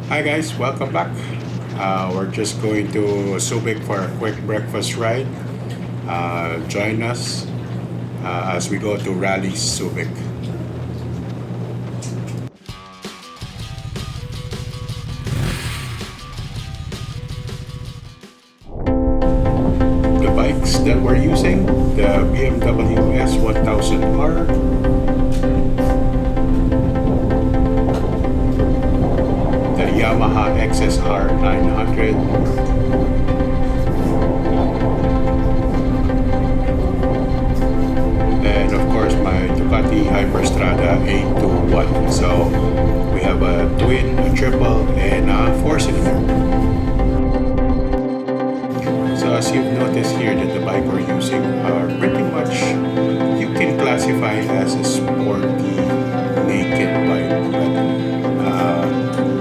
Hi guys, welcome back. We're just going to Subic for a quick breakfast ride. Join us as we go to Rally Subic. The bikes that we're using, the BMW S1000R, the Yamaha XSR 900, and of course my Ducati Hyperstrada 821. So we have a twin, a triple, and a four-cylinder. So as you've noticed here that the bike we're using are pretty much, you can classify as a sporty naked bike. But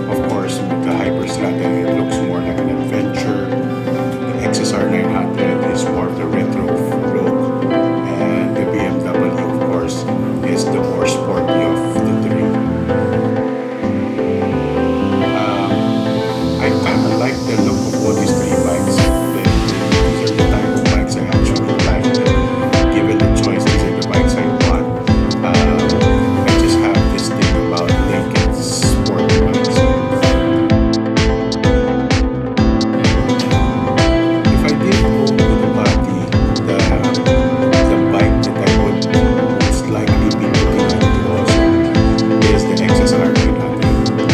of course with the Hyperstrada it looks more like an adventure. The XSR 900 is more of the retro look. And the BMW of course is the more sporty of the three. I kind of like the look of all these three bikes. These are the type of bikes I actually like. Given the choice, these are the bikes I want. I just have this thing about naked sporty bikes. If I did own the body, the bike that I would most likely be looking at also is the XSR 900.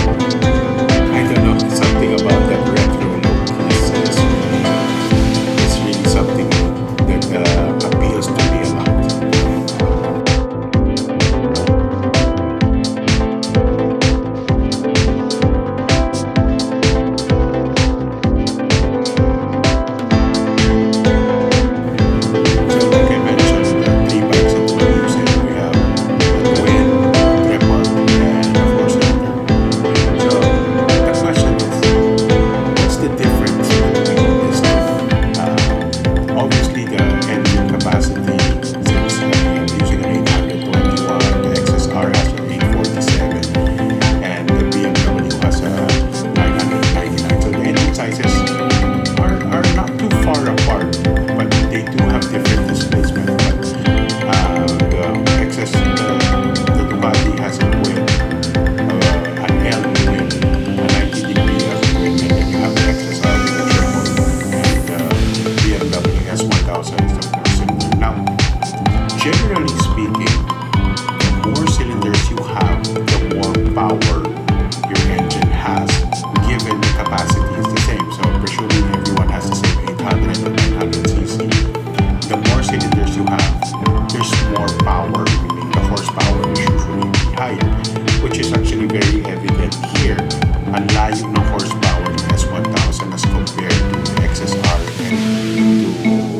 I don't know, something about that retro look is really something that appeals to me a lot. So like I mentioned, the three bikes that we're using, we have a twin, triple, and a four-cylinder. So the question is, what's the difference between these two? Obviously, the engine capacity, since I'm using an 821, the XSR has an 847, and the BMW has a 999. So the engine sizes are not too far apart, but they do have different displacement. But the XS, the Ducati has a twin, an L twin, a 90-degree alignment, and you have the XSR with a triple, and the BMW has 1000 is the four-cylinder. Now, generally speaking, the more cylinders you have, the more power your engine has, given the capacity is the same. So presuming everyone has the same 800 or 900 cc, the more cylinders you have, there's more power, meaning the horsepower is usually higher, which is actually very evident here. Ang layo ng horsepower ng S1000 as compared to the XSR and to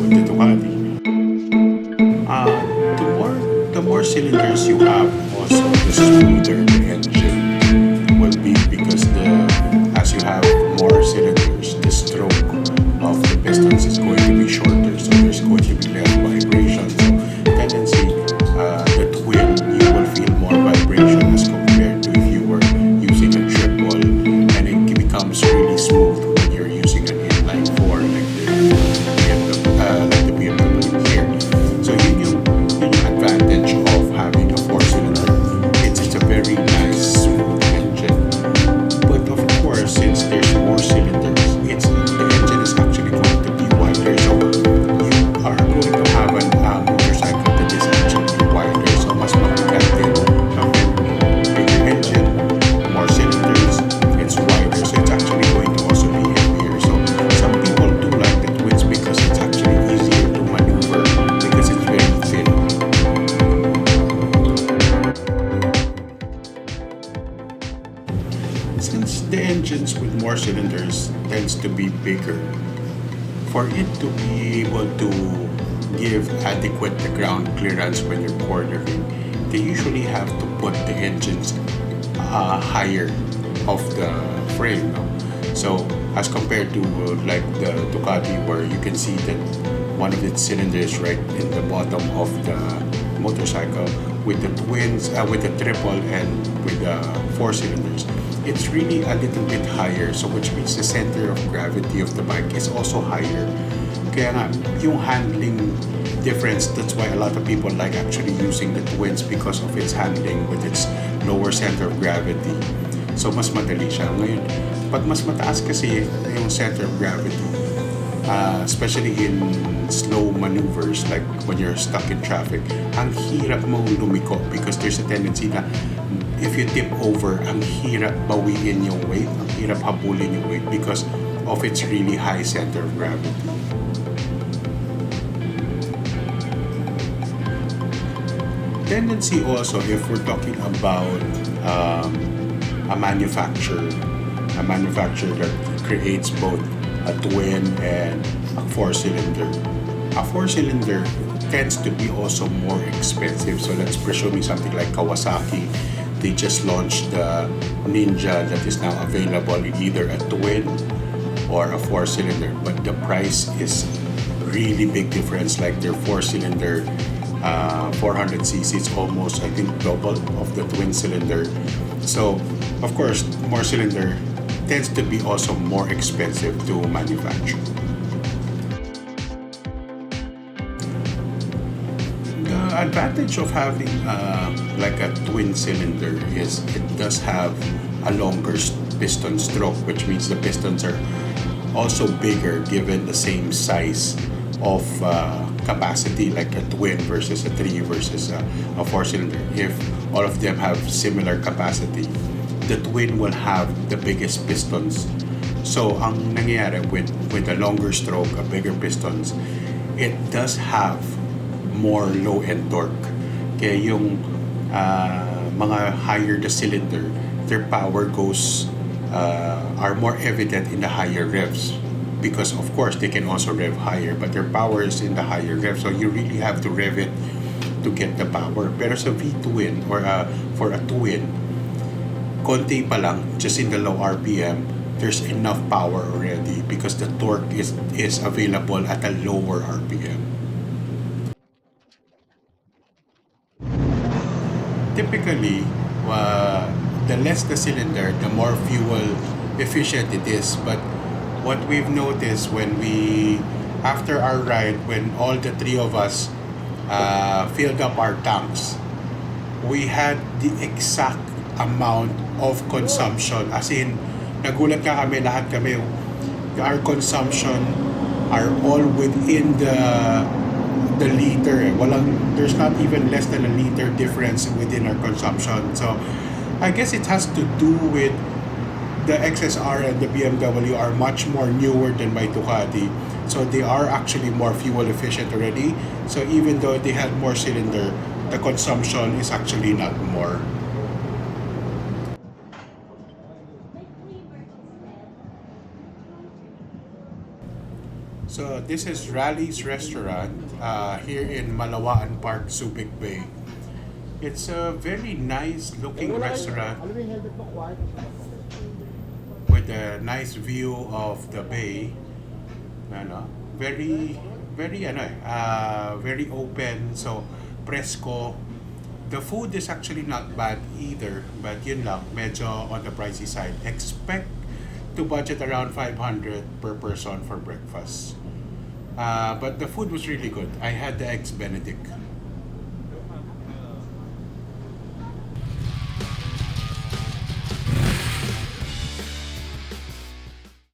the Ducati. The more cylinders you have, also the smoother the engine will be, because as you have more cylinders, the stroke of the pistons is going to be shorter, so there's going to be less vibration. So tendency, the twin, you will feel more vibration as compared to if you were using a triple, and it becomes really smooth when you're using an inline four like the BMW here. So yun yung advantage of having a four-cylinder. It's a very nice smooth engine. But of course, since there's more cylinders, the engine is actually going to be wider. So you are going to have a motorcycle that is actually wider. So mas mabigat din. Bigger engine, more cylinders, it's wider. So it's actually going to also be heavier. So some people do like the twins because it's actually easier to maneuver because it's very thin. Since the engines with more cylinders tends to be bigger, for it to be able to give adequate ground clearance when you're cornering, they usually have to put the engines higher of the frame. No? So as compared to like the Ducati, where you can see that one of its cylinders right in the bottom of the motorcycle, with the twins, with the triple and with the four cylinders, it's really a little bit higher. So which means the center of gravity of the bike is also higher. Kaya nga, yung handling difference, that's why a lot of people like actually using the twins because of its handling with its lower center of gravity. So mas madali siya. Ngayon, pag mas mataas kasi yung center of gravity, especially in slow maneuvers like when you're stuck in traffic, ang hirap mong lumiko because there's a tendency na if you tip over, ang hirap bawiin yung weight, ang hirap habulin yung weight because of its really high center of gravity. Tendency also, if we're talking about a manufacturer that creates both a twin and a four-cylinder. A four-cylinder tends to be also more expensive. So let's presume something like Kawasaki. They just launched the Ninja that is now available in either a twin or a four-cylinder. But the price is really big difference. Like their four-cylinder 400cc is almost, I think, double of the twin cylinder. So of course, more cylinder tends to be also more expensive to manufacture. The advantage of having like a twin cylinder is it does have a longer piston stroke, which means the pistons are also bigger given the same size of capacity, like a twin versus a 3 versus a 4-cylinder. If all of them have similar capacity, the twin will have the biggest pistons. So ang nangyayari with a longer stroke, a bigger pistons, it does have more low-end torque. Kaya yung mga higher the cylinder, their power goes are more evident in the higher revs. Because of course they can also rev higher, but their power is in the higher rev, so you really have to rev it to get the power. Pero sa V-twin or for a twin, konti pa lang, just in the low RPM, there's enough power already because the torque is available at a lower RPM. Typically, the less the cylinder, the more fuel efficient it is. But what we've noticed after our ride, when all the three of us filled up our tanks, we had the exact amount of consumption. As in, nagulat ka kami, lahat kami, our consumption are all within the liter. There's not even less than a liter difference within our consumption. So I guess it has to do with the XSR and the BMW are much more newer than my Ducati. So they are actually more fuel efficient already. So even though they had more cylinder, the consumption is actually not more. So this is Rally's restaurant here in Malawaan Park, Subic Bay. It's a very nice looking restaurant with a nice view of the bay. Very very open, so presko. The food is actually not bad either, but yun lang, medyo on the pricey side. Expect to budget around 500 per person for breakfast. But the food was really good. I had the eggs Benedict.